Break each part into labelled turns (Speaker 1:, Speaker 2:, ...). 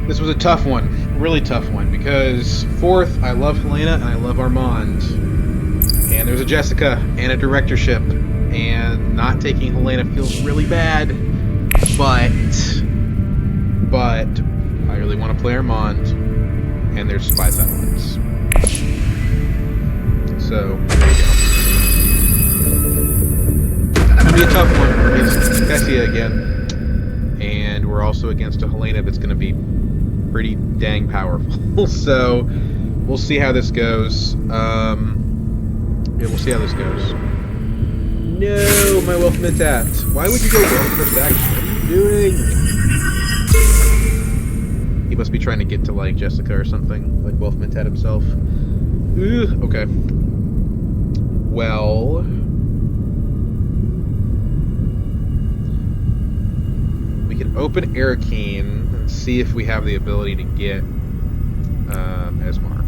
Speaker 1: This was a tough one, really tough one, because fourth, I love Helena and I love Armand. And there's a Jessica and a directorship, and not taking Helena feels really bad, but I really want to play Armand, and there's spy satellites. So, there you go. It's going to be a tough one. We're against Tessia again, and we're also against a Helena that's going to be pretty dang powerful. So, we'll see how this goes. Yeah, we'll see how this goes. No, my welcome attack. Why would you go well first action? What are you doing? He must be trying to get to, like, Jessica or something. Like Wolf Mentat himself. Ugh, okay. Well... we can open Arakeen and see if we have the ability to get Esmar.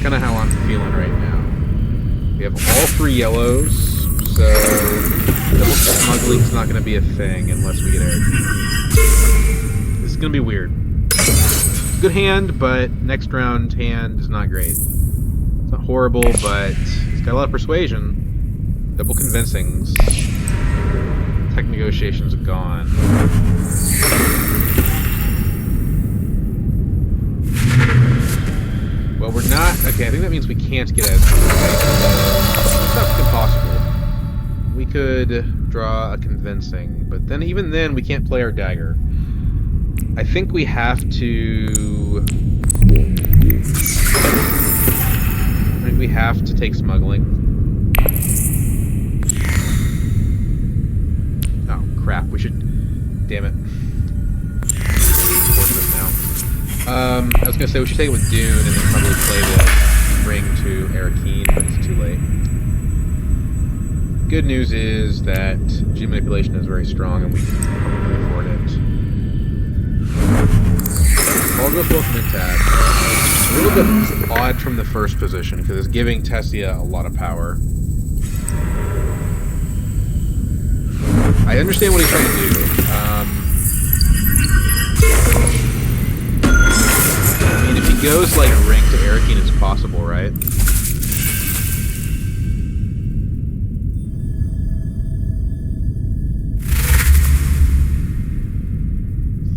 Speaker 1: Kind of how I'm feeling right now. We have all 3 yellows, so double smuggling is not going to be a thing unless we get Arakeen. This is going to be weird. Good hand, but next round hand is not great. It's not horrible, but it's got a lot of persuasion. Double convincings. Tech negotiations are gone. Well, we're not... okay, I think that means we can't get as... it's not impossible. We could draw a convincing, but then even then we can't play our dagger. I think we have to... I think we have to take smuggling. Oh, crap. We should... damn it. I was going to say we should take it with Dune and then probably play the ring to Arakeen, but it's too late. Good news is that G manipulation is very strong and we can probably afford it. I'll go Wolf Mentat. A little bit odd from the first position because it's giving Tessia a lot of power. I understand what he's trying to do. If he goes like ring to Arakeen, it's possible, right?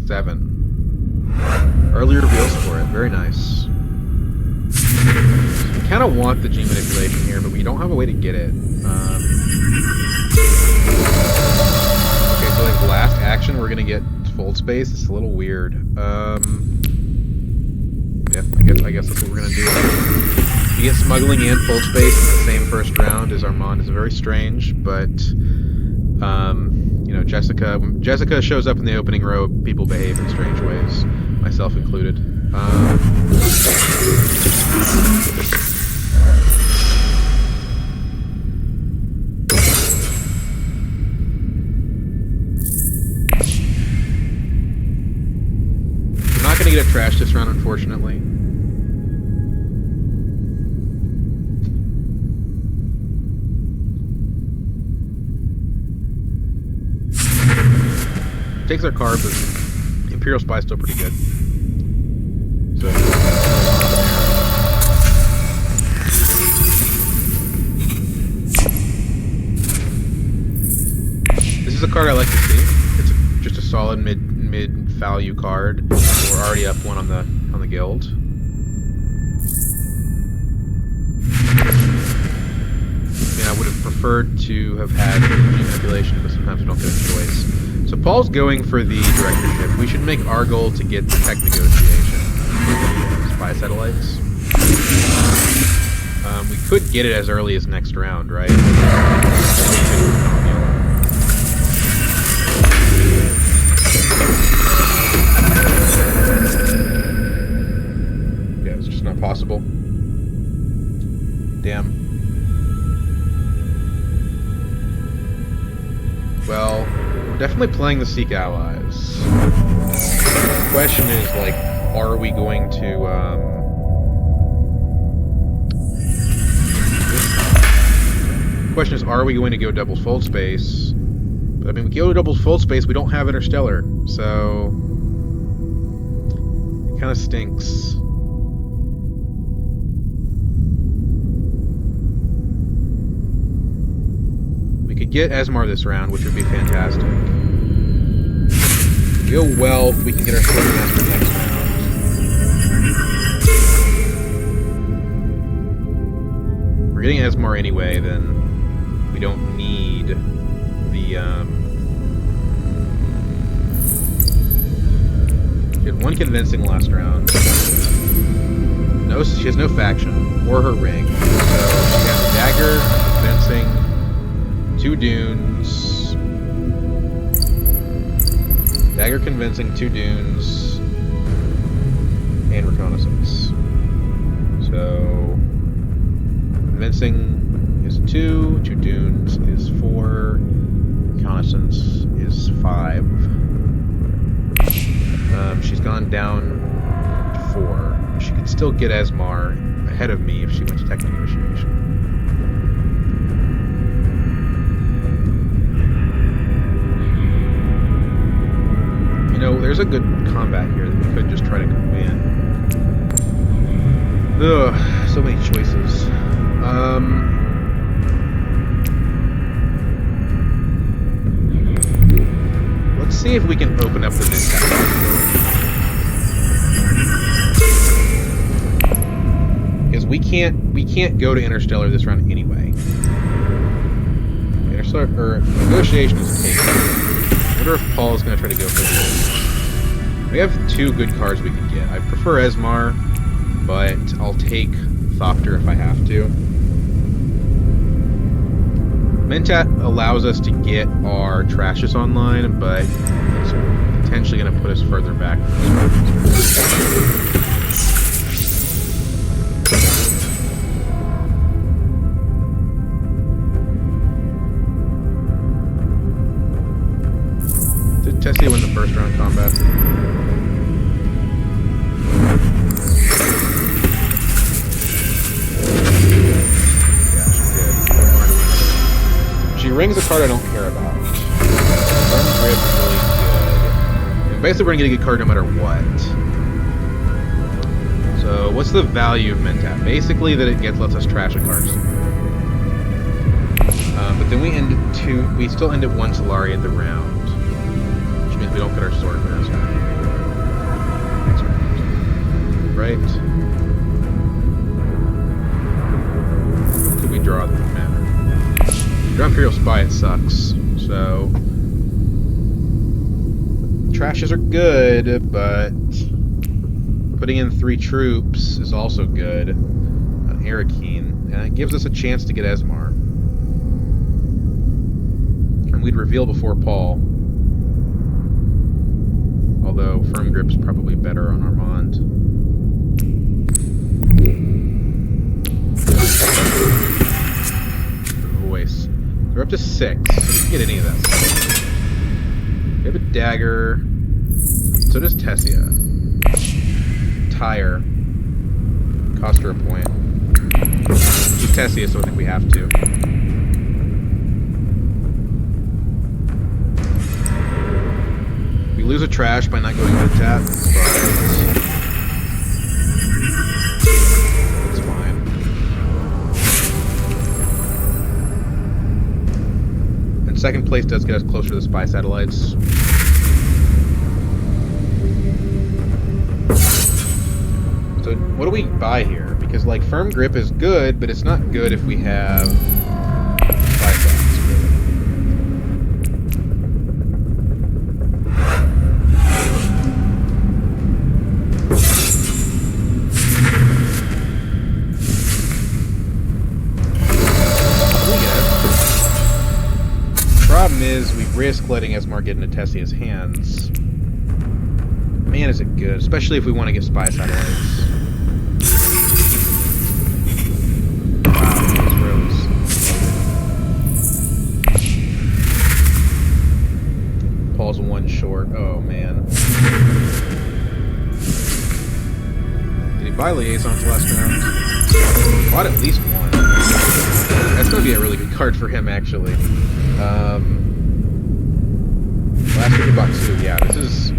Speaker 1: Seven. Early reveals for it. Very nice. We kind of want the G manipulation here, but we don't have a way to get it. Okay, so like last action, we're gonna get fold space. It's a little weird. Yeah, I guess that's what we're gonna do. We get smuggling and fold space in the same first round as Armand is very strange, but you know, Jessica shows up in the opening row, people behave in strange ways, myself included. We're not gonna get a trash this round, unfortunately. Takes our card, but Imperial Spy is still pretty good. So this is a card I like to see. It's just a solid mid value card. We're already up one on the guild. Yeah, I would have preferred to have had manipulation, but sometimes we don't get a choice. So Paul's going for the directorship. We should make our goal to get the tech negotiation for the spy satellites. We could get it as early as next round, right? Yeah, it's just not possible. Damn. Well... definitely playing the Seek Allies. The question is, like, are we going to, the question is, are we going to go double fold space? But, I mean, we go double fold space, we don't have Interstellar, so... Kind of stinks. We could get Esmar this round, which would be fantastic. Go well if we can get our Swordmaster next round. If we're getting Esmar anyway, then we don't need the she had one convincing last round. No, she has no faction or her ring. So she has dagger, convincing, 2 dunes. Dagger, convincing, 2 dunes, and reconnaissance. So convincing is 2, 2 dunes is 4, reconnaissance is 5. She's gone down to 4. She could still get Esmar ahead of me if she went to tech negotiation. You know, there's a good combat here that we could just try to win. Ugh, so many choices. Let's see if we can open up the mid-tap. Because we can't go to Interstellar this round anyway. Interstellar or negotiation is taken. I wonder if Paul is going to try to go for this. We have 2 good cards we can get. I prefer Esmar, but I'll take Thopter if I have to. Mentat allows us to get our Trashes online, but it's potentially going to put us further back. Did Tessie win the first round combat? She rings a card I don't care about. Armand is really good. And basically, we're gonna get a good card no matter what. So, what's the value of Mentat? Basically, that it lets us trash a card. But then we still end at 1 Solari at the round, which means we don't get our Swordmaster next round, right? Could we draw? That doesn't matter. Draw Imperial Spy, it sucks. So Trashes are good, but putting in 3 troops is also good on Arakeen, and it gives us a chance to get Esmar. And we'd reveal before Paul. Although Firm Grip's probably better on Armand. Voice. We're up to 6, so we can get any of that stuff. We have a dagger. So does Tessia. Tire. Cost her a point. She's Tessia, so I think we have to. We lose a trash by not going to tap, but it's fine. And second place does get us closer to the spy satellites. So what do we buy here? Because like Firm Grip is good, but it's not good if we have spy satellites. Problem is, we risk letting Esmar get into Tessia's hands. Man, is it good, especially if we want to get spy satellites. Wow, this rose. Paul's 1 short. Oh man. Did he buy liaisons last round? Bought at least 1. That's going to be a really good card for him, actually. Last week he bought 2. Yeah, this is...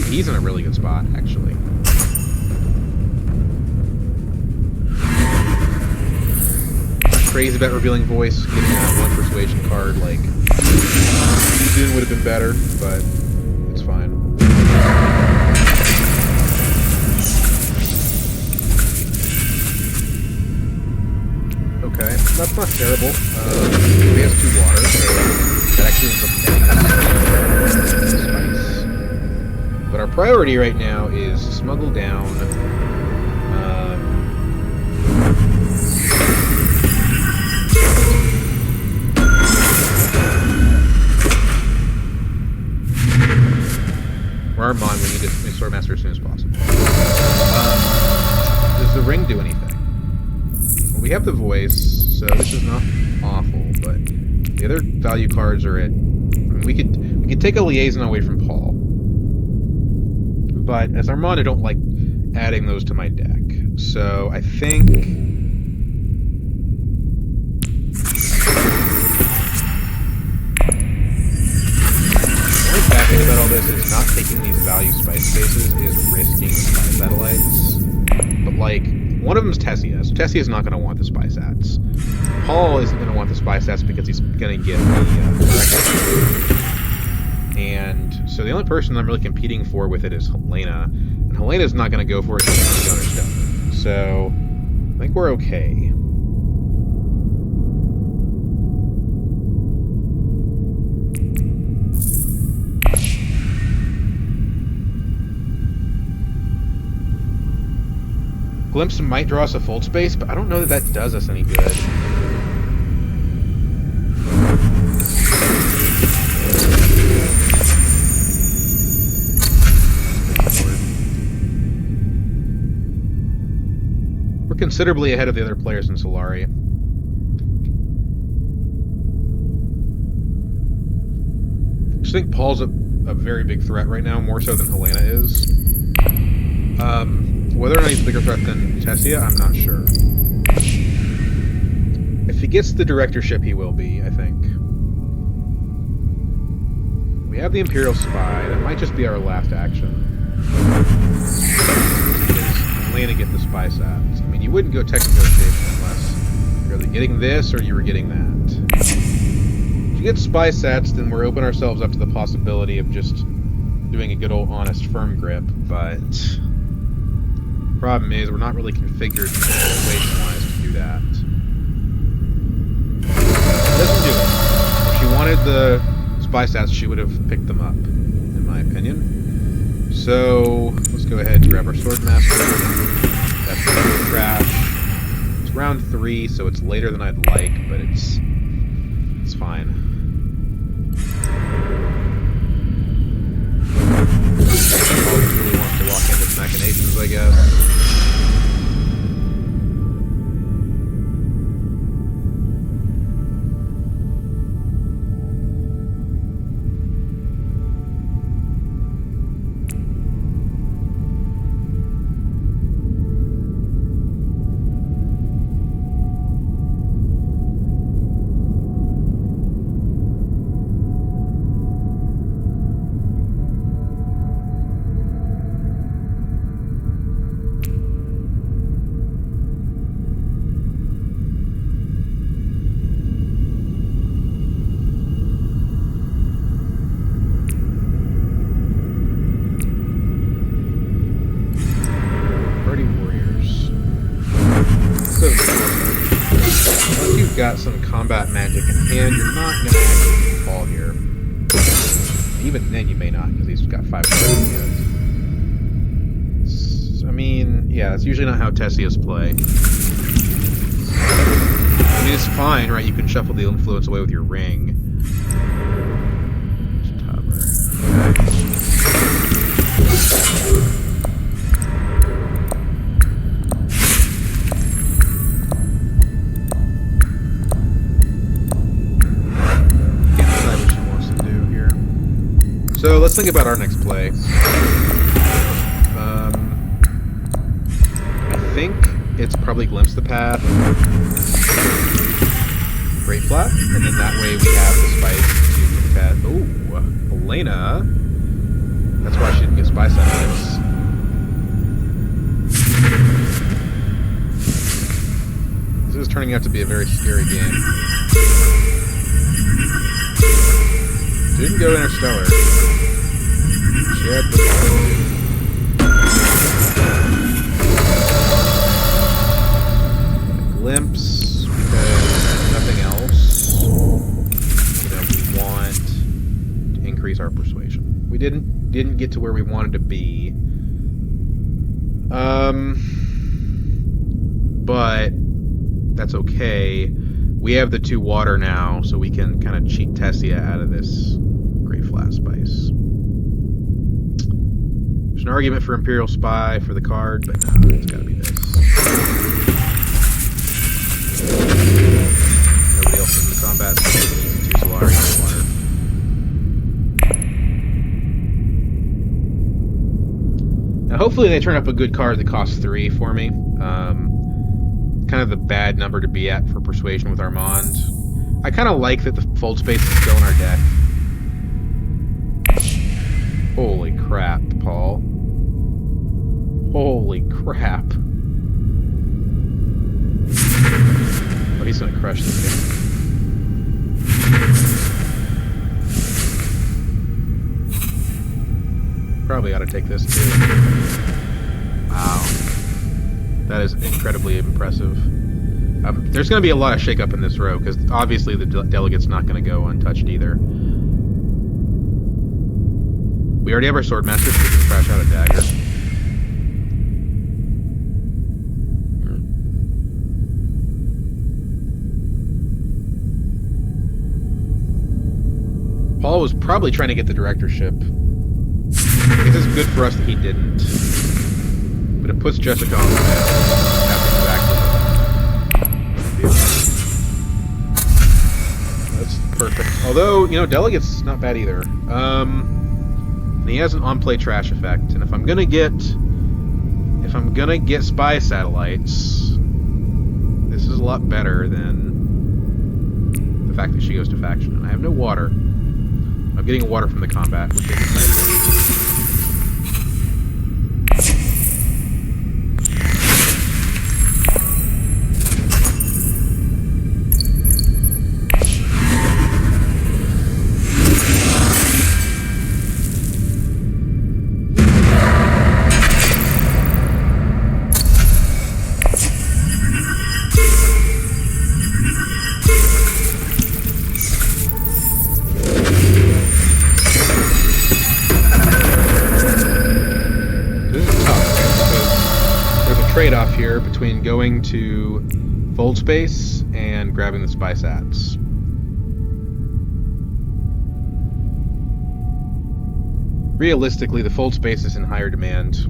Speaker 1: He's in a really good spot, actually. crazy about revealing voice. Getting that one persuasion card, like, soon would have been better, but it's fine. Okay, that's not terrible. He has 2 water, so that actually ends up spice. But our priority right now is smuggle down. Armand, we need to Sword Master as soon as possible. Does the ring do anything? Well, we have the voice, so this is not awful, but the other value cards are it. I mean, we could take a liaison away from Paul, but as Armand, I don't like adding those to my deck. So I think bad thing about all this is not taking these value spice spaces is risking the spice satellites. But like, one of them is Tessia, so Tessia's not going to want the spice sats. Paul isn't going to want the spice sats because he's going to get the and so the only person I'm really competing for with it is Helena, and Helena's not going to go for it because she's the other stuff. So I think we're okay. Glimpse might draw us a fold space, but I don't know that does us any good. We're considerably ahead of the other players in Solari. I just think Paul's a very big threat right now, more so than Helena is. Whether or not he's a bigger threat than Tessia, I'm not sure. If he gets the directorship, he will be, I think. We have the Imperial Spy. That might just be our last action. Is Helena get the Spy Sats? I mean, you wouldn't go tech negotiation unless you're either getting this or you were getting that. If you get Spy Sats, then we're opening ourselves up to the possibility of just doing a good old honest firm grip, but problem is we're not really configured situation-wise to do that. It doesn't do it. If she wanted the spy stats, she would have picked them up, in my opinion. So let's go ahead and grab our Sword Master. That's the trash. It's round 3, so it's later than I'd like, but it's fine. Always really wants to walk into machinations, I guess. Got some combat magic in hand, you're not going to actually fall here. Even then you may not, because he's got 5 cards in hand. I mean, yeah, that's usually not how Tessias play. I mean, it's fine, right? You can shuffle the influence away with your ring. So let's think about our next play. I think it's probably Glimpse the Path, Great Flat, and then that way we have the spice to contest. Ooh, Helena. That's why she didn't get spice satellites. This is turning out to be a very scary game. Didn't go interstellar. Shed, but a glimpse because nothing else. You know, we want to increase our persuasion. We didn't get to where we wanted to be. But that's okay. We have the 2 water now, so we can kind of cheat Tessia out of this Great Flat Spice. There's an argument for Imperial Spy for the card, but no, it's gotta be this. Nobody else in the combat, so we can use the 2 Solari in water. Now, hopefully they turn up a good card that costs 3 for me. Kind of the bad number to be at for persuasion with Armand. I kind of like that the fold space is still in our deck. Holy crap, Paul. Holy crap. Oh, he's gonna crush this game. Probably ought to take this too. Wow. That is incredibly impressive. There's going to be a lot of shakeup in this row, because obviously the delegate's not going to go untouched either. We already have our Swordmaster, so we can crash out a dagger. Paul was probably trying to get the directorship. I guess it's good for us that he didn't. But it puts Jessica on the bed. That's perfect. Although, you know, Delegate's not bad either. And he has an on-play trash effect. And if I'm gonna get spy satellites, this is a lot better than the fact that she goes to faction. And I have no water. I'm getting water from the combat, which is exciting. Trade-off here between going to fold space and grabbing the spy sats. Realistically, the fold space is in higher demand.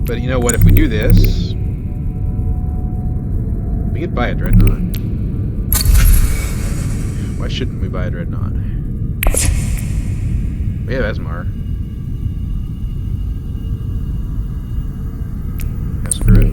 Speaker 1: But you know what? If we do this, we could buy a Dreadnought. Why shouldn't we buy a Dreadnought? We have Esmar. Screw it.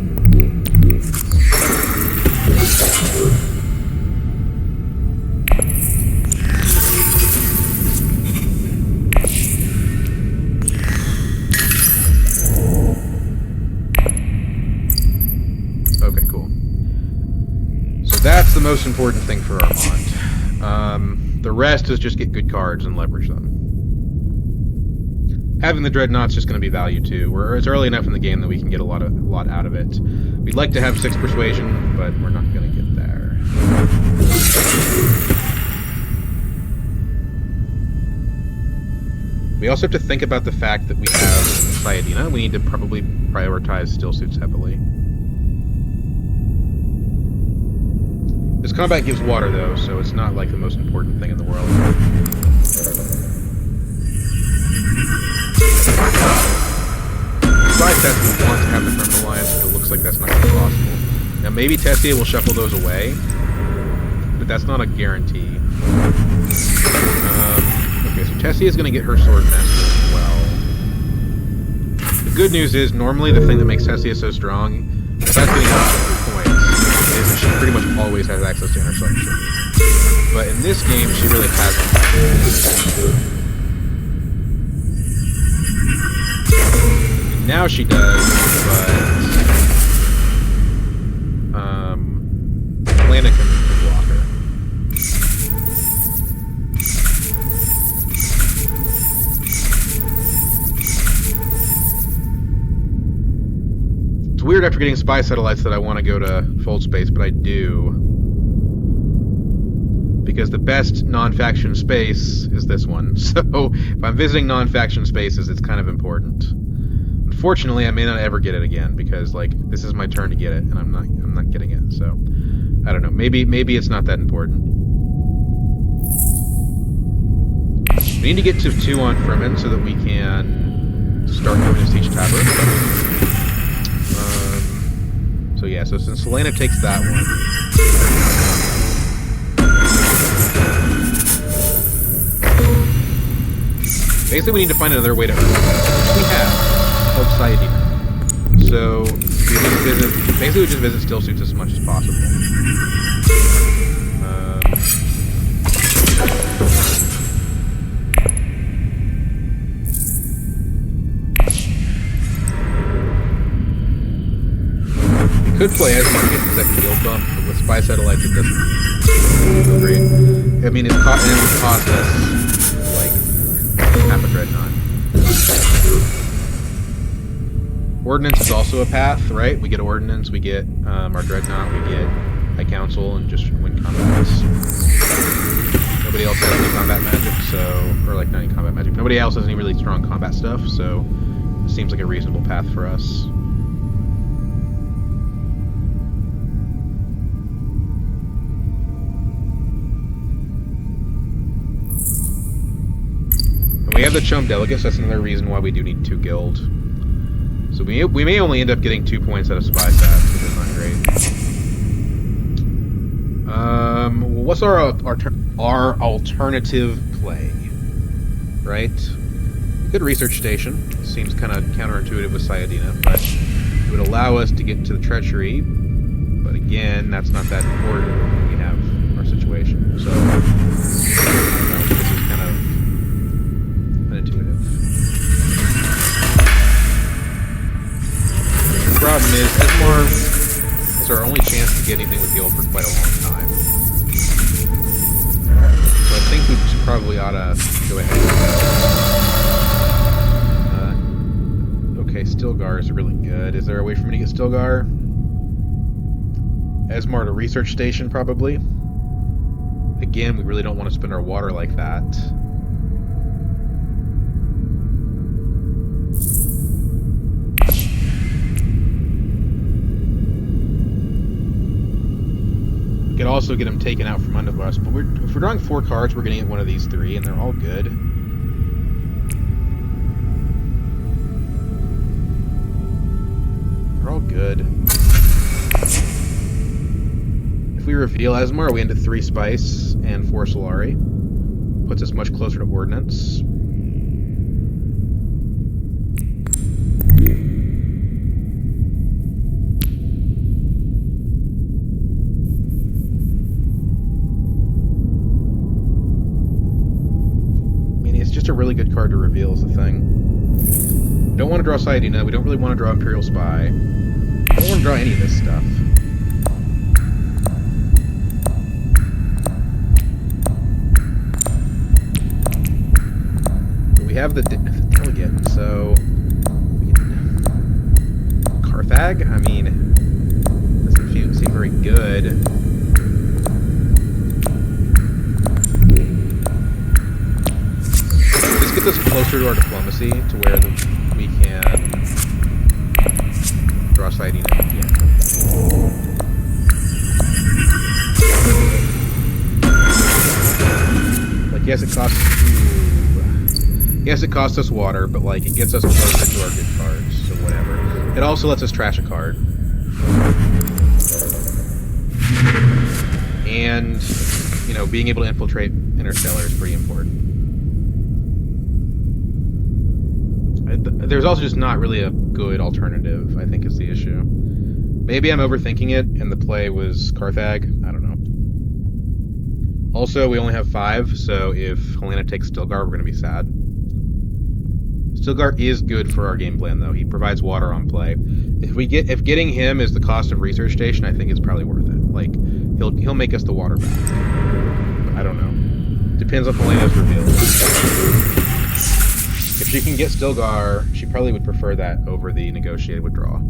Speaker 1: Okay, cool. So that's the most important thing for Armand. The rest is just get good cards and leverage them. Having the Dreadnought's just going to be value too. It's early enough in the game that we can get a lot out of it. We'd like to have 6 persuasion, but we're not going to get there. We also have to think about the fact that we have Sayadina. We need to probably prioritize still suits heavily. This combat gives water though, so it's not like the most important thing in the world. Besides that, we want to have the Criminal Alliance, but it looks like that's not going to be possible. Now, maybe Tessia will shuffle those away, but that's not a guarantee. Okay, so Tessia is going to get her Swordmaster as well. The good news is, normally the thing that makes Tessia so strong, besides getting extra points, is that she pretty much always has access to interception. But in this game, she really hasn't. Now she does, but Selena can block her. It's weird after getting spy satellites that I want to go to fold space, but I do. Because the best non-faction space is this one. So if I'm visiting non-faction spaces, it's kind of important. Unfortunately, I may not ever get it again because like this is my turn to get it, and I'm not getting it. So I don't know. Maybe it's not that important. We need to get to 2 on Fremen so that we can start doing a siege tabber. So yeah. So since Selena takes that one. Basically, we need to find another way to earn it, which we have, called Sayadina. So, we just visit still suits as much as possible. We could play as one to get the second guild bump, but with spy satellites, it doesn't feel great. I mean, it would cost us half a dreadnought. Ordnance is also a path, right? We get ordnance, we get our dreadnought, we get high council, and just win combats. Nobody else has any combat magic, so not any combat magic. Nobody else has any really strong combat stuff, so it seems like a reasonable path for us. We have the Chum Delegates, that's another reason why we do need 2 guild. So we may only end up getting 2 points out of spy stats, which is not great. What's our alternative play? Right? Good research station. Seems kind of counterintuitive with Sayadina, but it would allow us to get to the treachery. But again, that's not that important when we have our situation. So, I don't know, this is kind of unintuitive. The problem is, Esmar is our only chance to get anything with guild for quite a long time. So I think we probably ought to go ahead and okay, Stilgar is really good. Is there a way for me to get Stilgar? Esmar to research station, probably. Again, we really don't want to spend our water like that. We could also get him taken out from under us, but if we're drawing 4 cards, we're going to get one of these 3, and they're all good. They're all good. If we reveal Esmar, we end at 3 Spice and 4 Solari. Puts us much closer to Ordnance. A really good card to reveal is the thing. We don't want to draw Sayadina, we don't really want to draw Imperial Spy. We don't want to draw any of this stuff. But we have the delegate, so... Carthag? I mean, doesn't seem very good. Get us closer to our diplomacy to where we can draw Sayadina. Yeah. Like, yes, it costs us water, but like it gets us closer to our good cards, so whatever. It also lets us trash a card. And, you know, being able to infiltrate Interstellar is pretty important. There's also just not really a good alternative, I think, is the issue. Maybe I'm overthinking it, and the play was Carthag. I don't know. Also, we only have 5, so if Helena takes Stilgar, we're going to be sad. Stilgar is good for our game plan, though. He provides water on play. If getting him is the cost of research station, I think it's probably worth it. Like, he'll make us the water back. But I don't know. Depends on Helena's reveal. If she can get Stilgar, she probably would prefer that over the negotiated withdrawal.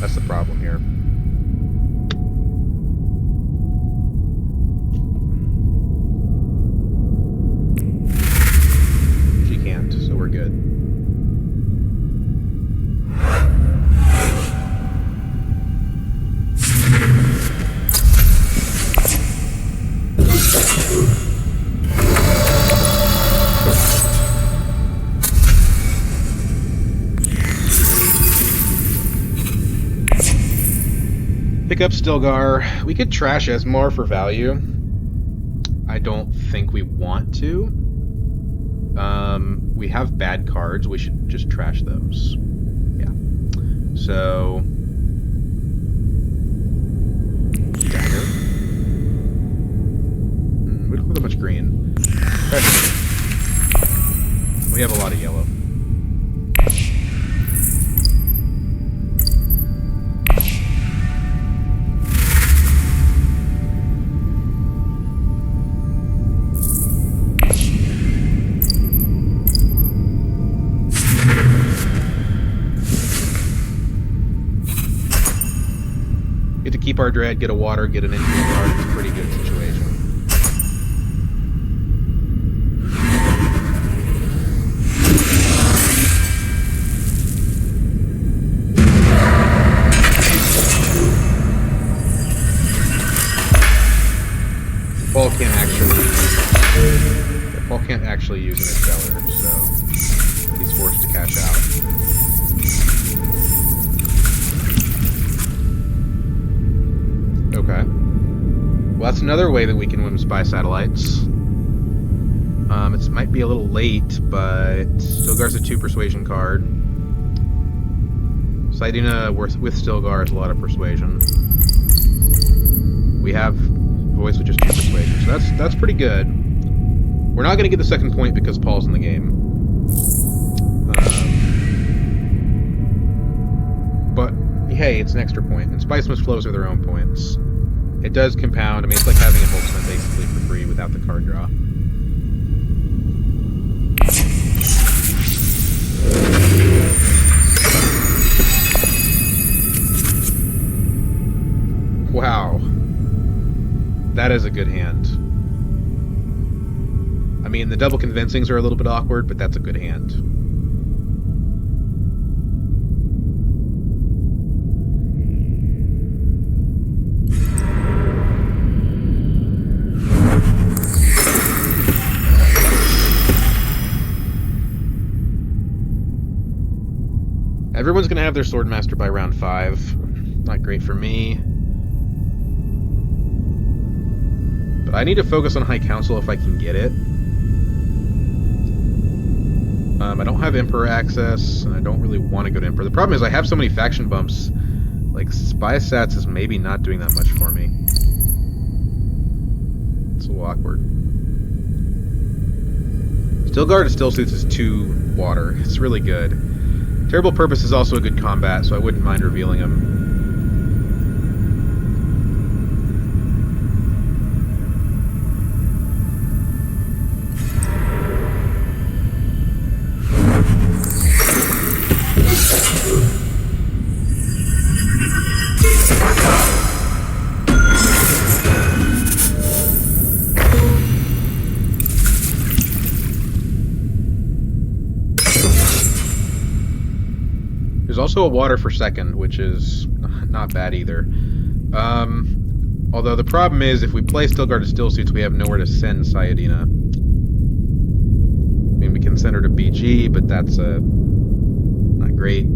Speaker 1: That's the problem here. She can't, so we're good. Pick up Stilgar. We could trash Esmar for value. I don't think we want to. We have bad cards. We should just trash those. Yeah. So... Dagger. We don't have that much green. We have a lot of yellow. Keep our dread, get a water, get an engineer card. It's a pretty good situation. Paul can't actually use an Exceller, so he's forced to cash out. Okay. Well, that's another way that we can win spy satellites. It might be a little late, but Stilgar's a 2 persuasion card. Sidina with Stilgar is a lot of persuasion. We have voice with just 2 persuasion, so that's pretty good. We're not going to get the second point because Paul's in the game. But hey, it's an extra point, and Spice Mist flows are their own points. It does compound. I mean, it's like having a Boltzmann basically for free without the card draw. Wow. That is a good hand. I mean, the double convincings are a little bit awkward, but that's a good hand. Everyone's going to have their Swordmaster by round 5. Not great for me. But I need to focus on High Council if I can get it. I don't have Emperor access, and I don't really want to go to Emperor. The problem is I have so many faction bumps. Like, Spy Sats is maybe not doing that much for me. It's a little awkward. Stilgar to Stillsuits is 2 water. It's really good. Terrible Purpose is also a good combat, so I wouldn't mind revealing him. There's also a water for second, which is not bad either. Although the problem is, if we play Stilgar to Stillsuits, we have nowhere to send Sayadina. I mean, we can send her to BG, but that's not great.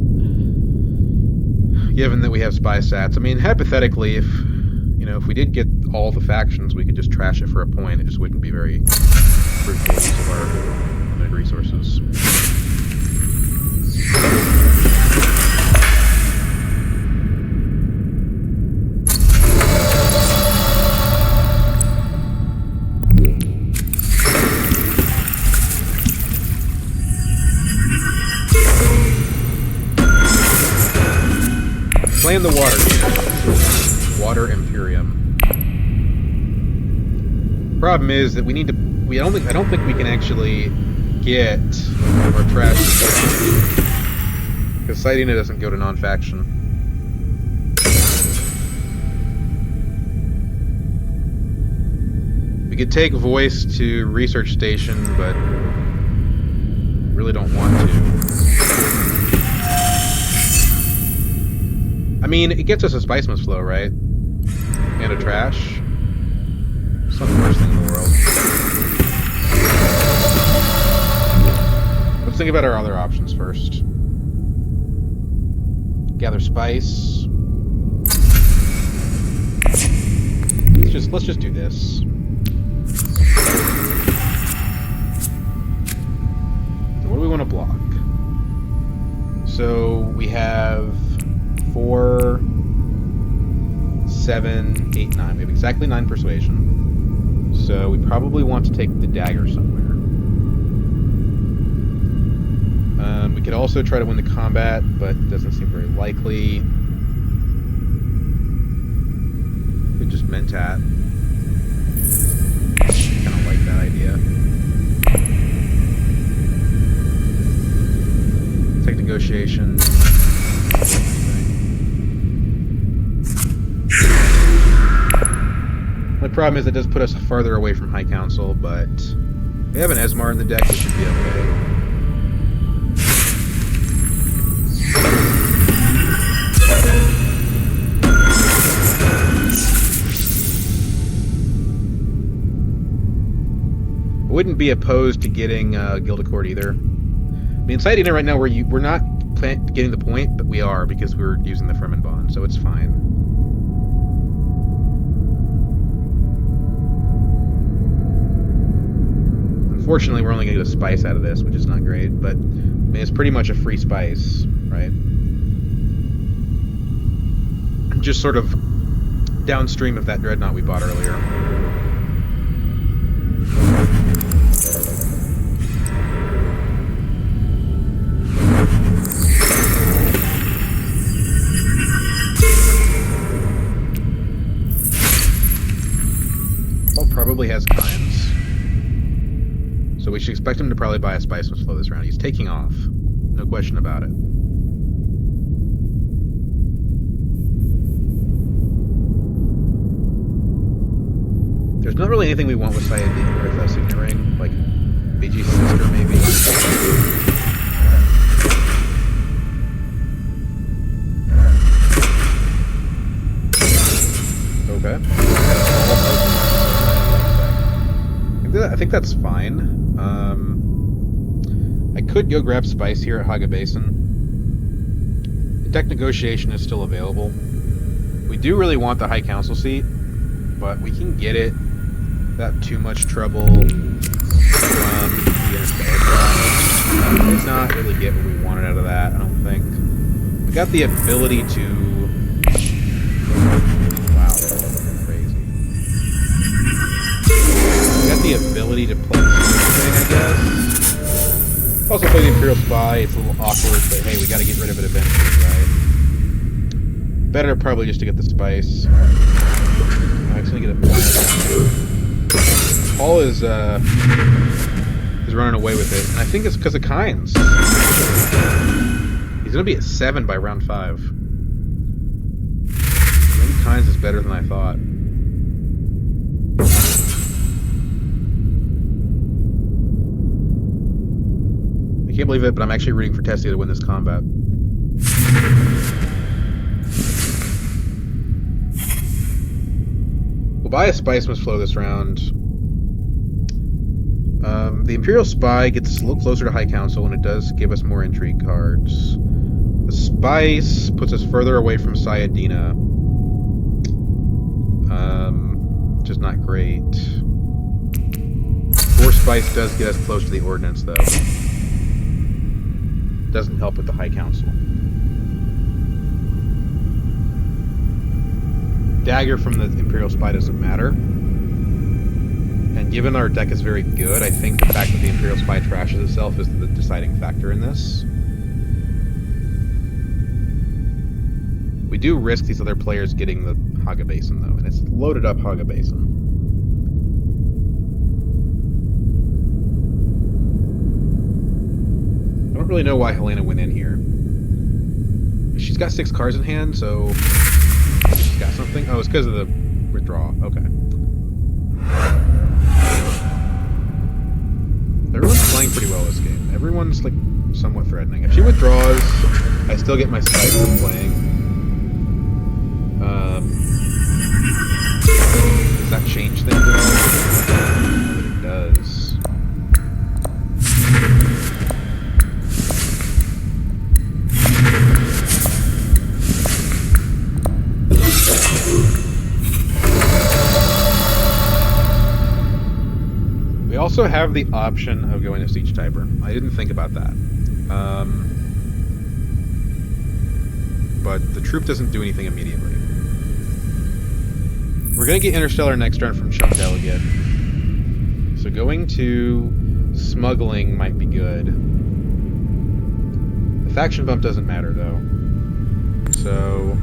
Speaker 1: Given that we have Spy Sats. I mean, hypothetically, if we did get all the factions, we could just trash it for a point. It just wouldn't be very fruitful use of our limited resources. Claim the water. Water Imperium. Problem is that we need to. I don't think we can actually get our trash because sighting it doesn't go to non-faction. We could take voice to research station, but really don't want to. I mean, it gets us a spice must flow, right? And a trash. It's not the worst thing in the world. Let's think about our other options first. Gather spice. Let's just do this. So what do we want to block? So we have 4, 7, 8, 9. We have exactly 9 persuasion. So we probably want to take the dagger somewhere. We could also try to win the combat, but it doesn't seem very likely. We could just mentat. Kind of like that idea. Take negotiation. The problem is it does put us farther away from High Council, but we have an Esmar in the deck, which should be okay. I wouldn't be opposed to getting Guild Accord either. I mean, sighting it right now, we're not getting the point, but we are because we're using the Fremen Bond, so it's fine. Unfortunately, we're only going to get a spice out of this, which is not great, but I mean, it's pretty much a free spice, right? Just sort of downstream of that dreadnought we bought earlier. Probably has Kynes. So we should expect him to probably buy a spice must flow this round. He's taking off. No question about it. There's not really anything we want with Sayadine or with Signet Ring. Like BG's sister, maybe. Okay. I think that's fine. I could go grab spice here at Haga Basin. The deck negotiation is still available. We do really want the High Council seat, but we can get it without too much trouble from the It's not really get what we wanted out of that, I don't think. We got the ability to... Wow, that's crazy. We got the ability to play something, I guess. Also play the Imperial Spy, it's a little awkward, but hey, we gotta get rid of it eventually, right? Better probably just to get the spice. I'm actually gonna get it. Paul is running away with it, and I think it's because of Kynes. He's gonna be at 7 by round 5. Maybe Kynes is better than I thought. I can't believe it, but I'm actually rooting for Tessia to win this combat. We'll buy a spice must flow this round. The Imperial Spy gets a little closer to High Council, and it does give us more intrigue cards. The spice puts us further away from Sayadina. Which is not great. 4 spice does get us close to the ordnance, though. Doesn't help with the High Council. Dagger from the Imperial Spy doesn't matter. And given our deck is very good, I think the fact that the Imperial Spy trashes itself is the deciding factor in this. We do risk these other players getting the Haga Basin, though, and it's loaded up Haga Basin. I don't really know why Helena went in here. She's got 6 cards in hand, so she's got something. Oh, it's because of the withdrawal. Okay. Everyone's playing pretty well this game. Everyone's like somewhat threatening. If she withdraws, I still get my spice from playing. Does that change things at all? It does. We also have the option of going to Siege Typer. I didn't think about that. But the troop doesn't do anything immediately. We're going to get Interstellar next turn from Chunk Delegate. So going to Smuggling might be good. The faction bump doesn't matter, though. So...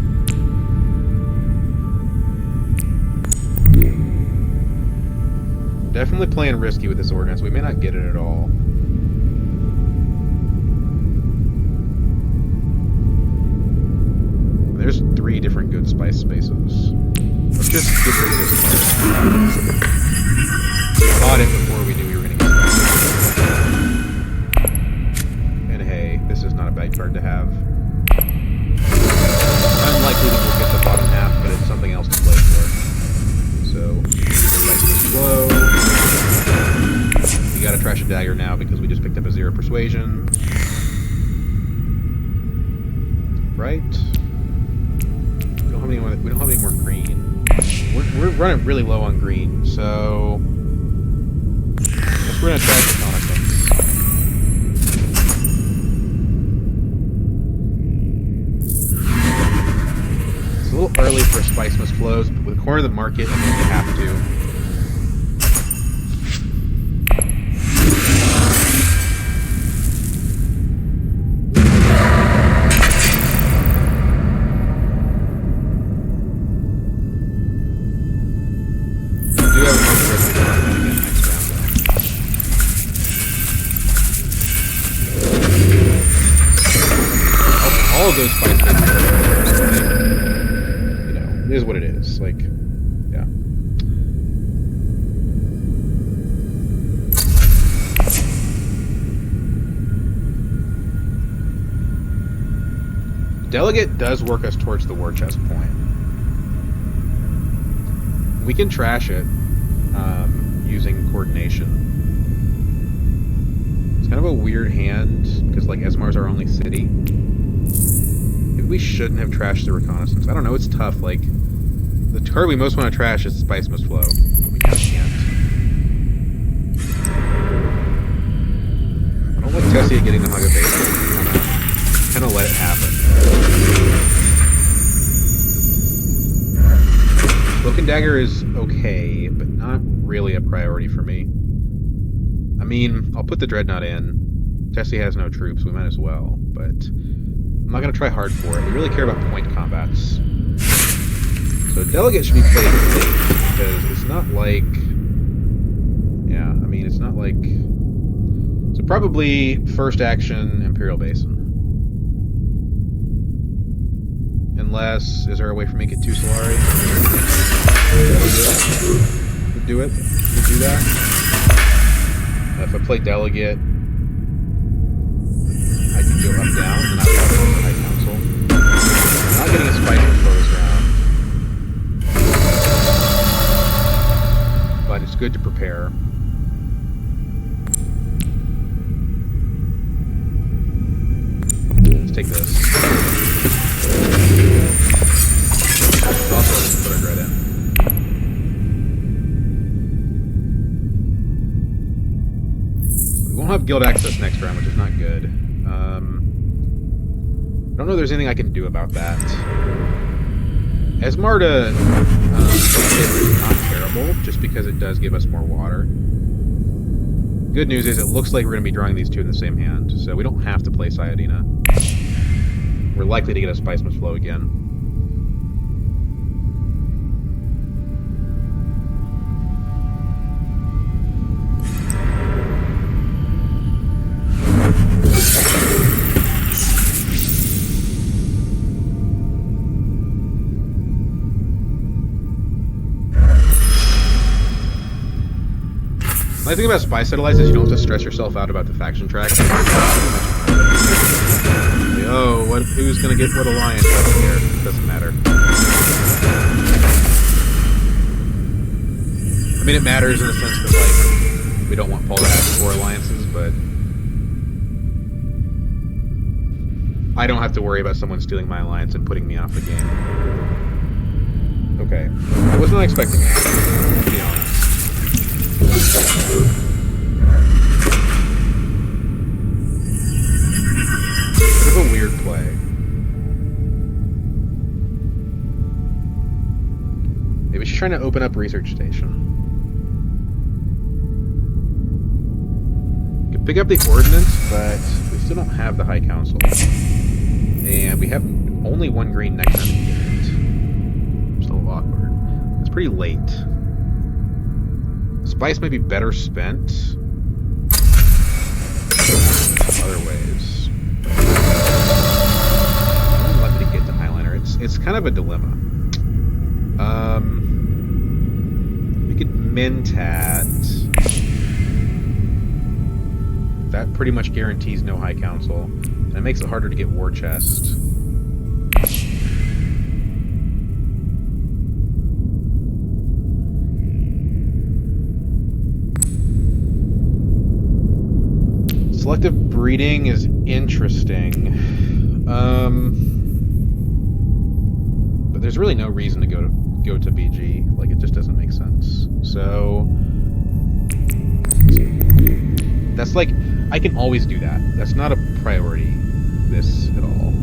Speaker 1: definitely playing risky with this ordnance. We may not get it at all. There's 3 different good spice spaces. Let's just get rid of this one. We bought it before we knew we were going to get it. And hey, this is not a bad card to have. Unlikely that we'll get the bottom half, but it's something else to play for. So, spice is slow. We gotta trash a dagger now because we just picked up a 0 persuasion. Right? We don't have any more green. We're running really low on green, so I guess we're gonna try reconnaissance. It's a little early for Spice Must Flows, but with Corner of the Market, I think we have to. All of those fights, you know, it is what it is. Like, yeah. Delegate does work us towards the war chest point. We can trash it using coordination. It's kind of a weird hand because, like, Esmar's our only city. We shouldn't have trashed the reconnaissance. I don't know, it's tough. Like, the card we most want to trash is Spice Must Flow, but we kind of can't. I don't like Tessia getting the Haga Basin. Kind of let it happen. Cloak and Dagger is okay, but not really a priority for me. I mean, I'll put the Dreadnought in. Tessie has no troops, we might as well, but I'm not going to try hard for it. We really care about point combats. So Delegate should be played late, because it's not like... yeah, I mean, it's not like... so probably first action, Imperial Basin. Unless... is there a way for me to get 2 Solari? Would do it? Would do that? If I play Delegate... I can go up down, and I will go to High Council. I'm not getting a spike before this round. But it's good to prepare. Let's take this. Also, let's put our dread in. We won't have guild access next round, which is not good. I don't know if there's anything I can do about that. Esmarta is not terrible, just because it does give us more water. Good news is it looks like we're going to be drawing these 2 in the same hand, so we don't have to play Sayadina. We're likely to get a Spice Must Flow again. The thing about spy satellites is you don't have to stress yourself out about the faction track. Oh, who's gonna get what alliance? I don't care. It doesn't matter. I mean, it matters in the sense that, like, we don't want Paul to have 4 alliances, but I don't have to worry about someone stealing my alliance and putting me off the game. Okay. I was not expecting that, to be honest. Bit of a weird play. Maybe she's trying to open up research station. Could pick up the ordnance, but we still don't have the High Council. And we have only 1 green next time to get it. Still awkward. It's pretty late. Spice may be better spent other ways. I'm lucky to get to Highliner. It's kind of a dilemma. We could Mentat. That pretty much guarantees no High Council. And it makes it harder to get War Chest. Selective breeding is interesting. But there's really no reason to go to BG. Like, it just doesn't make sense. So that's like, I can always do that. That's not a priority, this at all.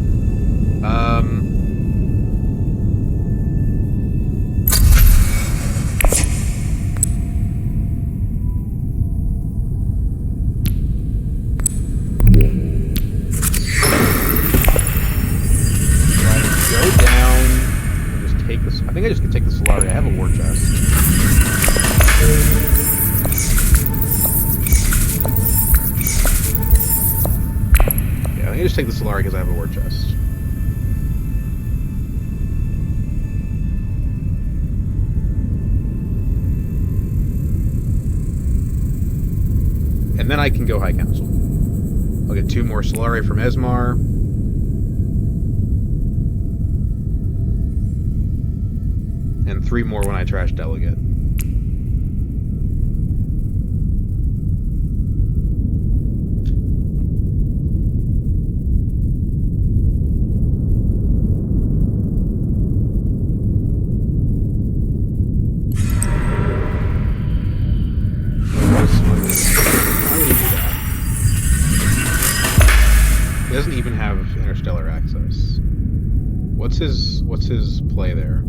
Speaker 1: Go down and just take this. I think I just could take the Solari. I have a War Chest. I just take the Solari because I have a War Chest. And then I can go High Council. I'll get 2 more Solari from Esmar. And 3 more when I trash Delegate. He doesn't even have interstellar access. What's his play there?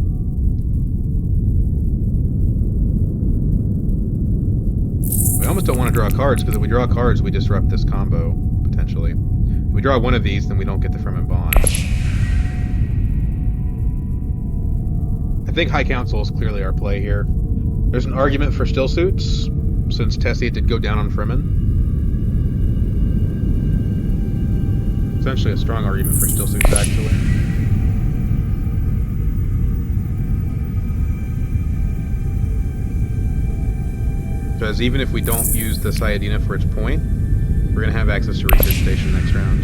Speaker 1: We almost don't want to draw cards, because if we draw cards, we disrupt this combo, potentially. If we draw one of these, then we don't get the Fremen Bond. I think High Council is clearly our play here. There's an argument for still suits, since Tessia did go down on Fremen. Essentially a strong argument for still suits, actually. Because even if we don't use the Sayadina for its point, we're going to have access to Research Station next round.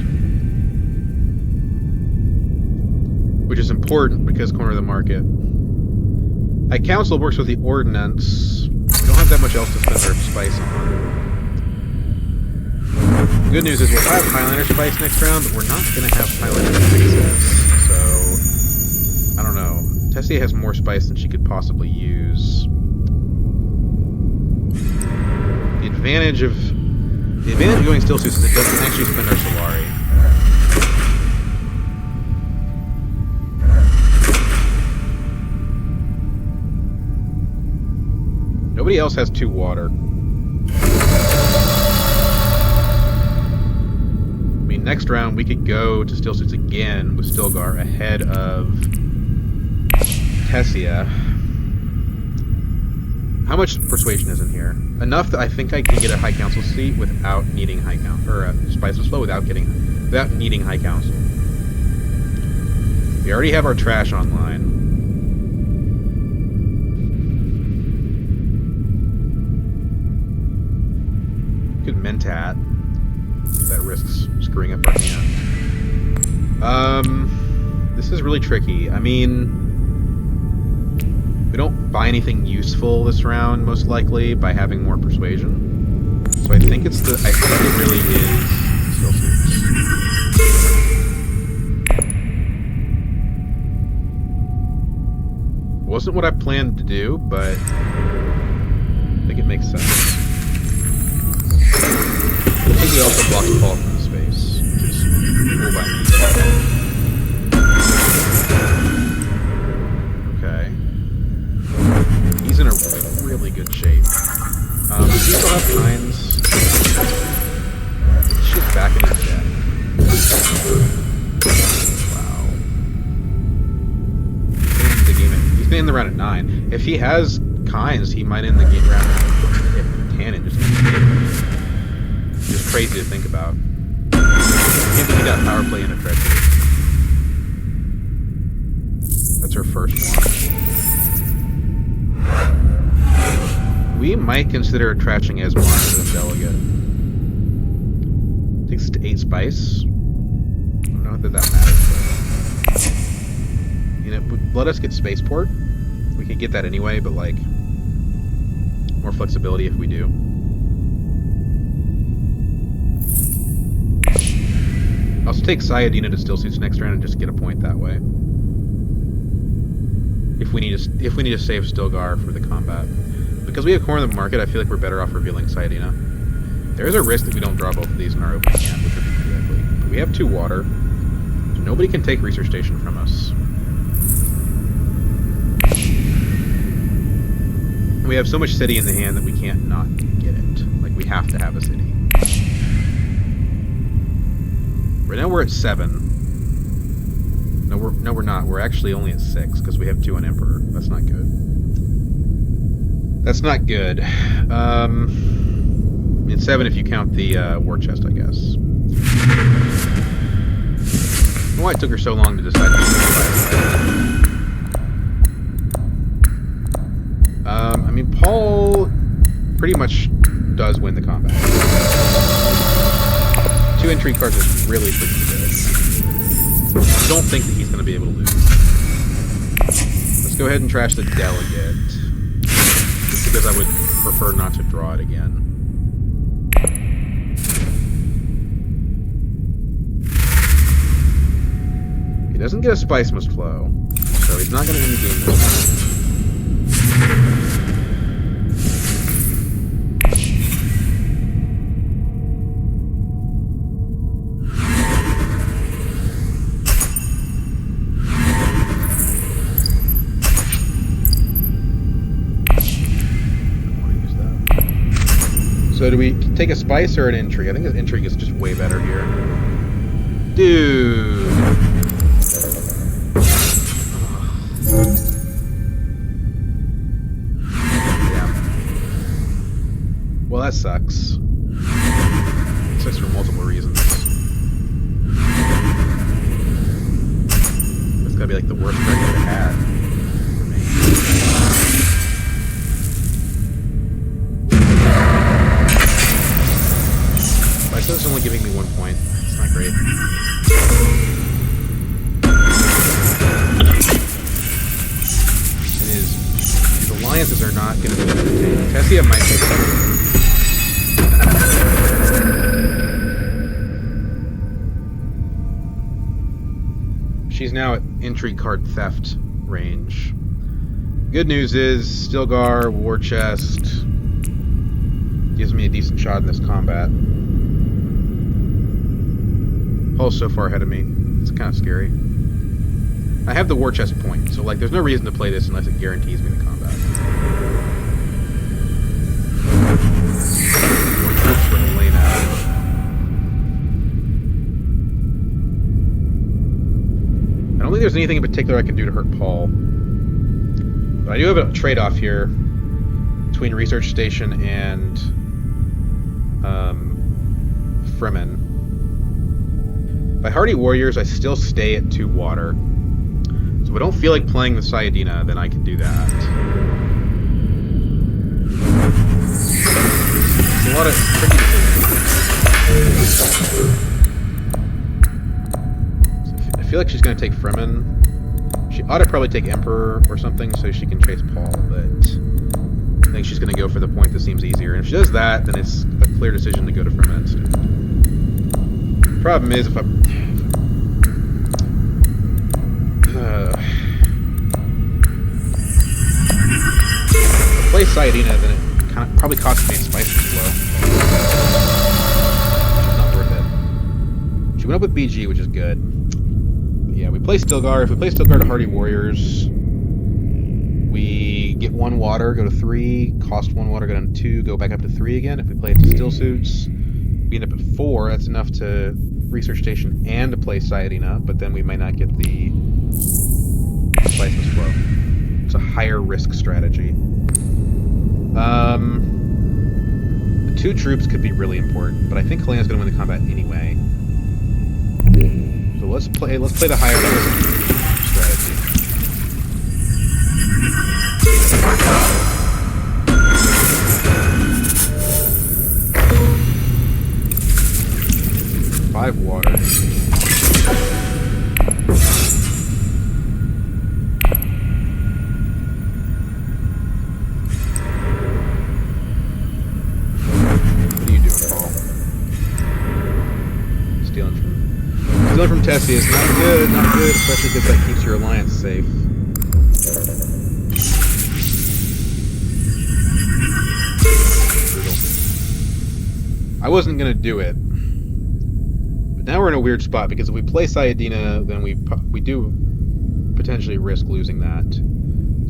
Speaker 1: Which is important because corner of the market. High Council works with the Ordnance. We don't have that much else to spend our spice on. The good news is we'll have Highliner spice next round, but we're not going to have Highliner spices. So, I don't know. Tessia has more spice than she could possibly use. The advantage of going still suits is it doesn't actually spend our Solari. Nobody else has 2 water. I mean, next round we could go to still suits again with Stilgar ahead of Tessia. How much persuasion is in here? Enough that I think I can get a High Council seat without needing High Council, or a Spice of Flow without needing High Council. We already have our trash online. could Mentat. That risks screwing up our hand. This is really tricky. I mean, we don't buy anything useful this round, most likely, by having more persuasion. So I think it's the... I think it really is still suits. Wasn't what I planned to do, but I think it makes sense. I think he also blocks Paul from the space, which is cool by me. Okay. He's in a really good shape. Does he still have Pines? Shit's back in his deck. Wow. He's been in the round at 9. If he has Kynes, he might end the game round at 10 and just crazy to think about. Can't believe he got power play in a treachery. That's our first one. We might consider trashing Esmar as a delegate. Takes us to 8 spice. I don't know that matters. You know, let us get spaceport. We could get that anyway, but like more flexibility if we do. I'll also take Sayadina to still suits next round and just get a point that way. If we need to save Stilgar for the combat. Because we have corner of the market, I feel like we're better off revealing Sayadina. There is a risk that we don't draw both of these in our opening hand, which would be pretty ugly. But we have 2 water, so nobody can take Research Station from us. We have so much city in the hand that we can't not get it. Like, we have to have a city. Right now we're at 7. No, we're not. We're actually only at 6 because we have 2 on Emperor. That's not good. That's not good. It's 7 if you count the war chest, I guess. I don't know why it took her so long to decide to I mean, Paul pretty much does win the combat. 2 intrigue cards is really freaking good. I don't think that he's going to be able to lose. Let's go ahead and trash the delegate. Just because I would prefer not to draw it again. He doesn't get a Spice Must Flow, so he's not going to end the game this time. So do we take a Spice or an Intrigue? I think an Intrigue is just way better here. Dude! Yeah. Well, that sucks. It sucks for multiple reasons. It's gotta be like the worst card I've ever had for me. So it's only giving me 1 point. It's not great. And his alliances are not going to be entertaining. Tessia might take something. She's now at Intrigue card theft range. Good news is, Stilgar, War Chest, gives me a decent shot in this combat. Paul's so far ahead of me. It's kind of scary. I have the War Chest point, so like, there's no reason to play this unless it guarantees me the combat. For Elena. I don't think there's anything in particular I can do to hurt Paul. But I do have a trade-off here between Research Station and Fremen. By Hardy Warriors, I still stay at 2 water. So if I don't feel like playing the Sayadina, then I can do that. It's a lot of tricky decisions. I feel like she's going to take Fremen. She ought to probably take Emperor or something so she can chase Paul, but I think she's going to go for the point that seems easier. And if she does that, then it's a clear decision to go to Fremen instead. Problem is, if I play Sayadina, then it probably costs me a spice flow. Not worth it. She went up with BG, which is good. But yeah, we play Stilgar. If we play Stilgar to Hardy Warriors, we get 1 water, go to 3, cost 1 water, go down to 2, go back up to 3 again. If we play it to Still Suits, we end up at 4. That's enough to research station and to play Sayadina, but then we might not get the Spiceless Flow. It's a higher risk strategy. The 2 troops could be really important, but I think Helena's going to win the combat anyway. So let's play the higher risk strategy. Five water. Stealing from Tessie is not good, especially because that keeps your alliance safe. Brutal. I wasn't going to do it, but now we're in a weird spot, because if we play Sayadina, then we do potentially risk losing that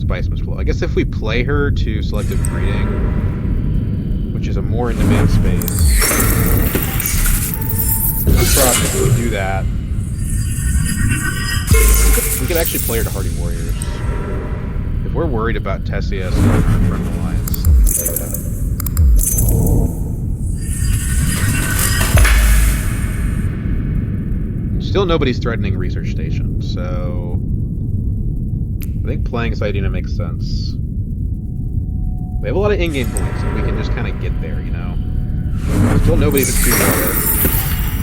Speaker 1: Spiceman's Flow. I guess if we play her to Selective Breeding, which is a more in-demand space, if we do that, we could actually play her to Hardy Warriors. If we're worried about Tessia in our front alliance, we could do that. Still nobody's threatening Research Station, so I think playing Sayadina makes sense. We have a lot of in-game points, and we can just kind of get there, you know? Still nobody's at 2 water.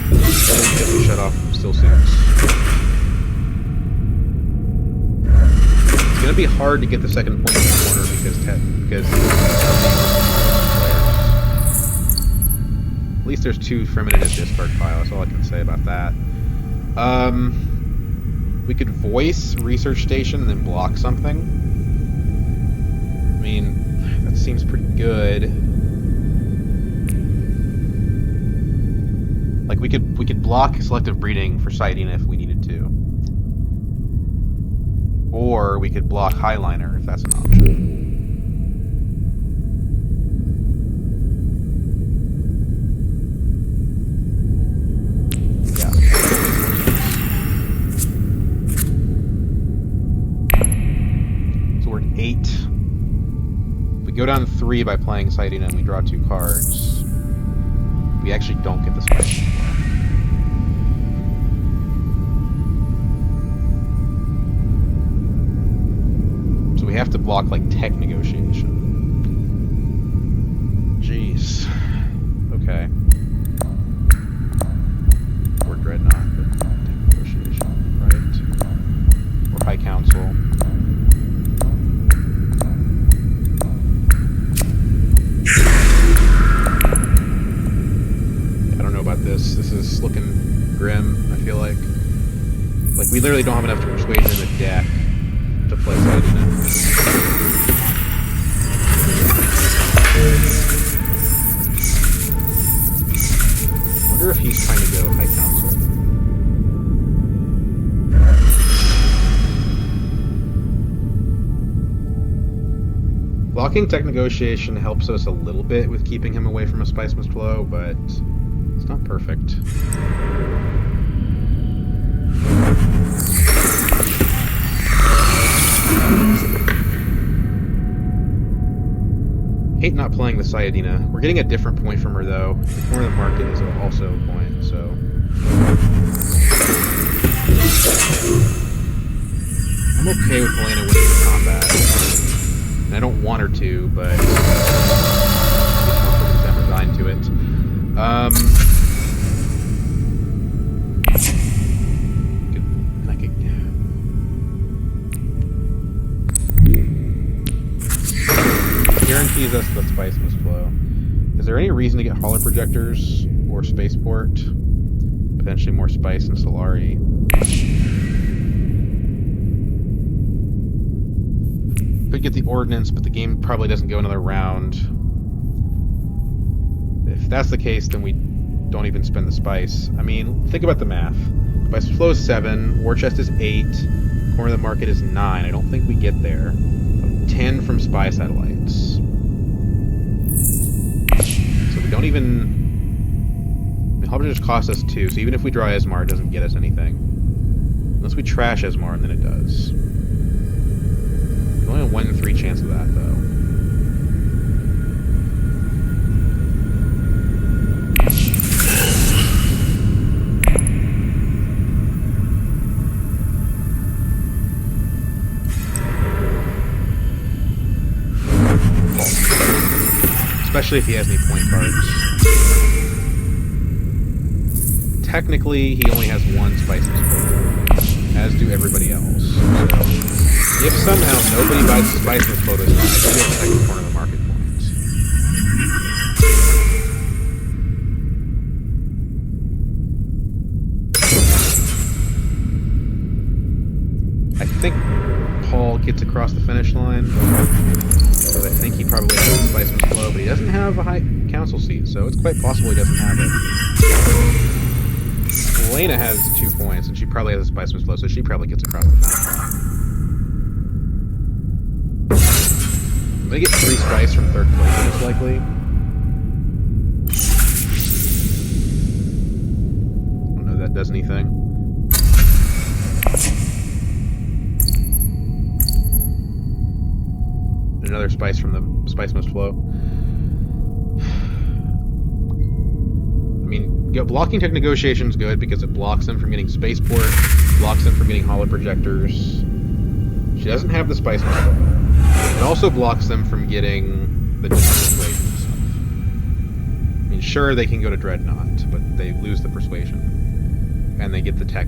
Speaker 1: Get the shut off Still Suits. It's gonna be hard to get the second point in the corner because at least there's 2 Fremen in his discard pile. That's all I can say about that. We could voice Research Station and then block something. I mean, that seems pretty good. Like we could block Selective Breeding for Sayadina if we needed to. Or we could block Highliner if that's an option. Yeah. So we're at 8. If we go down to 3 by playing Sayadina and we draw 2 cards, we actually don't get the spice. So we have to block like tech negotiation. Jeez. Okay. Or Dreadnought, but tech negotiation, right? Or High Council. This is looking grim, I feel like. Like, we literally don't have enough persuasion in the deck to play Sayadina. I wonder if he's trying to go High Council. Blocking tech negotiation helps us a little bit with keeping him away from a Spiceman's Flow, but it's not perfect. Hate not playing the Sayadina. We're getting a different point from her, though. The corner of the market is also a point, so... I'm okay with Helena winning the combat. And I don't want her to, but... I'm resigned to it. guarantees us the spice must flow. Is there any reason to get hauler projectors or spaceport? Potentially more spice and Solari. Could get the ordnance, but the game probably doesn't go another round. If that's the case, then we don't even spend the spice. I mean, think about the math. Spice flow is 7, war chest is 8, corner of the market is 9. I don't think we get there. 10 from spy satellites. So we don't even... I mean, Harbor just cost us 2, so even if we draw Esmar, it doesn't get us anything. Unless we trash Esmar, and then it does. There's only a 1 in 3 chance of that, though. Especially if he has any point cards. Technically, he only has 1 spice display, as do everybody else. So, if somehow nobody buys the spice display this time, I should have a second corner of the market point. I think Paul gets across the finish line. Because I think he probably has the spice must flow, but he doesn't have a high council seat, so it's quite possible he doesn't have it. Elena has 2 points, and she probably has a spice must flow, so she probably gets across the finish line. I'm gonna get 3 spice from 3rd place, most likely. I don't know if that does anything. Another spice from the spice must flow. I mean, blocking tech negotiation is good because it blocks them from getting spaceport, blocks them from getting holo projectors. She doesn't have the spice must flow. It also blocks them from getting the persuasion stuff. I mean, sure, they can go to Dreadnought, but they lose the persuasion. And they get the tech.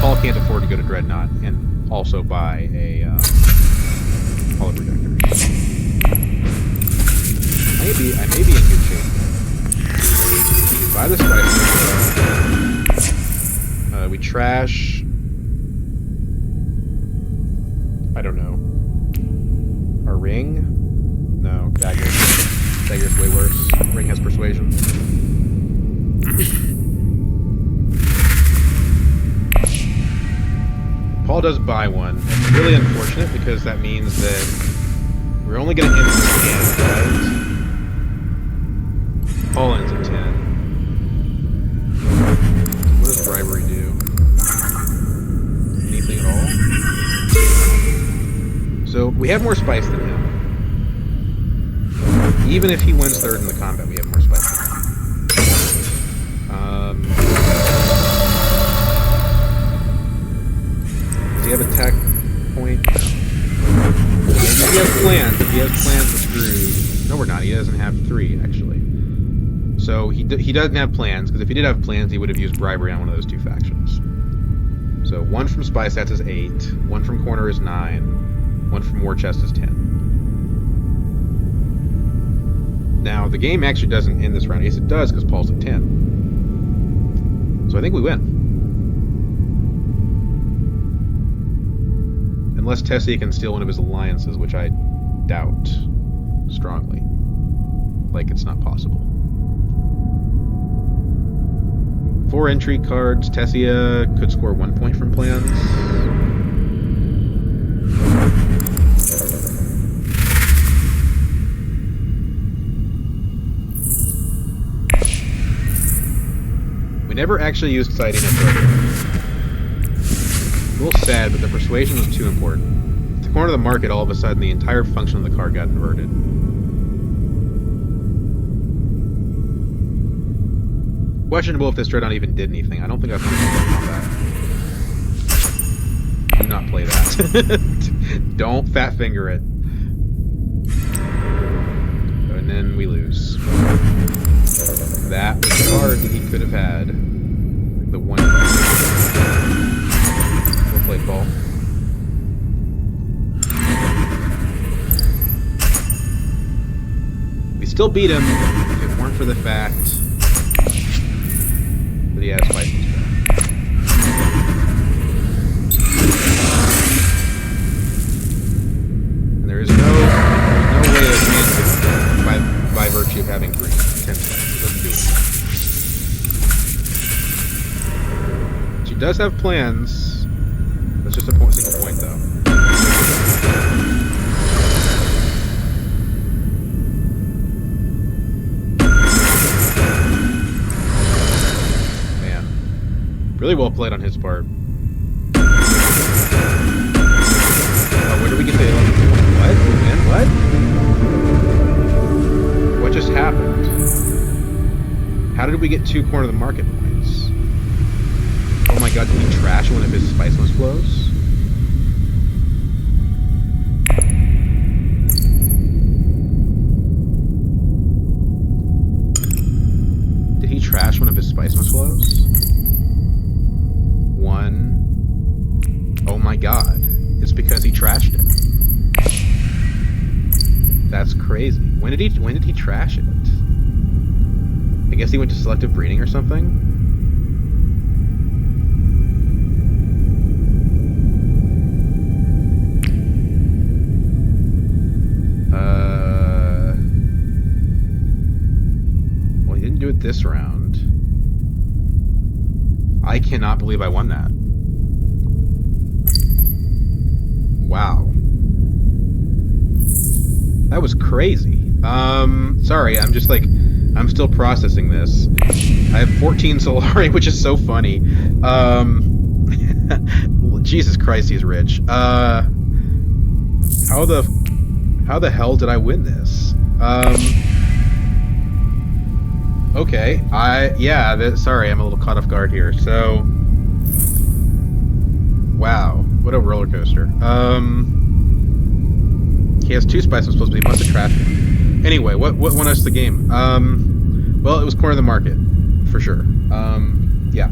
Speaker 1: Paul can't afford to go to Dreadnought and also buy a holo projectors. I may be in good shape. We buy the spice. We trash. I don't know. Our ring? No, dagger. Dagger's way worse. Ring has persuasion. Paul does buy one. It's really unfortunate because that means that we're only going to end with 10, right? Paul ends at 10. What does bribery do? Anything at all? So we have more spice than him. Even if he wins 3rd in the combat, we have more spice than him. Does he have a tech point? If he has plans, we're screwed. No, we're not. He doesn't have 3, actually. So he doesn't have plans, because if he did have plans, he would have used bribery on one of those 2 factions. So 1 from Spy Stats is 8, 1 from Corner is 9, 1 from War Chest is 10. Now, the game actually doesn't end this round. Yes, it does, because Paul's at 10. So I think we win. Unless Tessia can steal one of his alliances, which I doubt strongly. Like, it's not possible. 4 entry cards. Tessia could score 1 point from plans. We never actually used Siding at Broken. A little sad, but the persuasion was too important. At the corner of the market, all of a sudden, the entire function of the card got inverted. Questionable if this Dreadnought even did anything. I don't think I've played that. Do not play that. Don't fat finger it. And then we lose. That was the card that he could have had. The one card. We'll play ball. still beat him if it weren't for the fact that he has spices back. And there is no way of advancing by virtue of having 10 spices. It doesn't do it. She does have plans. That's just a single point, though. Really well played on his part. Oh, where did we get the 11 point? What? What? What just happened? How did we get 2 corner of the market points? Oh my god, did he trash one of his spiceless flows? Did he trash one of his spiceless flows? Oh my god. It's because he trashed it. That's crazy. When did he trash it? I guess he went to selective breeding or something? Well, he didn't do it this round. I cannot believe I won that. Wow. That was crazy. Sorry, I'm just like, I'm still processing this. I have 14 Solari, which is so funny. Jesus Christ, he's rich. How the hell did I win this? Okay, sorry, I'm a little caught off guard here. So, wow, what a roller coaster. He has 2 spices supposed to be a bunch of trash. Anyway, what won us the game? Well, it was corner of the market, for sure. Yeah,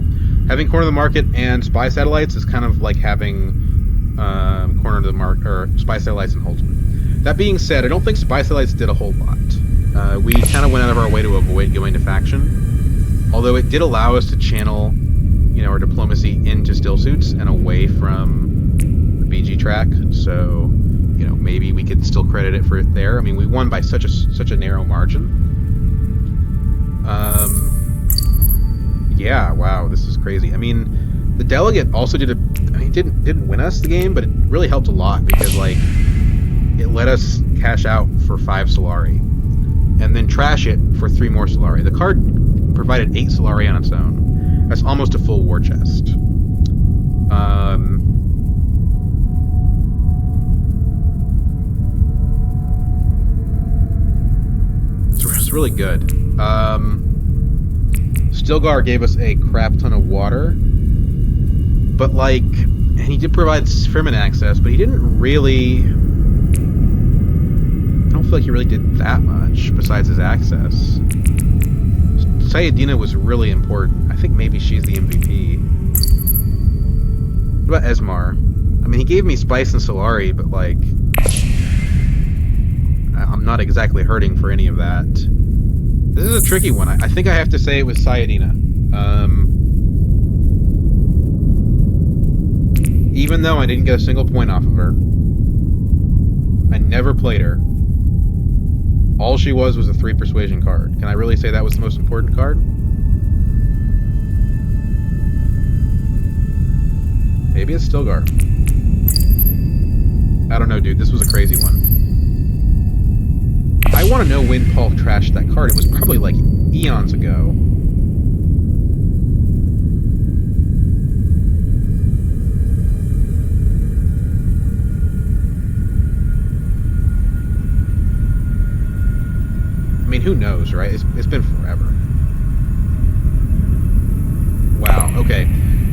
Speaker 1: having corner of the market and spy satellites is kind of like having corner of the market or spy satellites and Holtzman. That being said, I don't think spy satellites did a whole lot. We kind of went out of our way to avoid going to faction, although it did allow us to channel, our diplomacy into still suits and away from the BG track. So, maybe we could still credit it for it there. I mean, we won by such a narrow margin. Yeah, wow, this is crazy. I mean, the delegate also didn't win us the game, but it really helped a lot because it let us cash out for 5 Solari. And then trash it for 3 more Solari. The card provided 8 Solari on its own. That's almost a full war chest. It's really good. Stilgar gave us a crap ton of water. But, and he did provide Fremen access, but he didn't really... I don't feel like he really did that much besides his access. Sayadina was really important. I think maybe she's the MVP. What about Esmar? I mean, he gave me Spice and Solari, but I'm not exactly hurting for any of that. This is a tricky one. I think I have to say it was Sayadina. Even though I didn't get a single point off of her, I never played her. All she was a 3 persuasion card. Can I really say that was the most important card? Maybe it's Stilgar. I don't know, dude. This was a crazy one. I want to know when Paul trashed that card. It was probably eons ago. I mean, who knows, right? It's been forever. Wow, okay.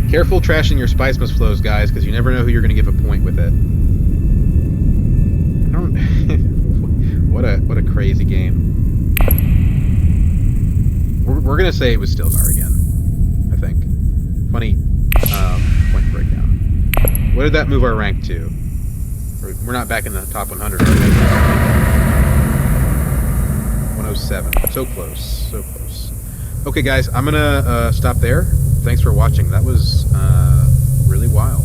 Speaker 1: Careful trashing your Spicemas flows, guys, because you never know who you're going to give a point with it. I don't... what a crazy game. We're going to say it was Stilgar again, I think. Funny point breakdown. What did that move our rank to? We're not back in the top 100, right? 107. So close, so close. Okay, guys, I'm gonna stop there. Thanks for watching. That was really wild.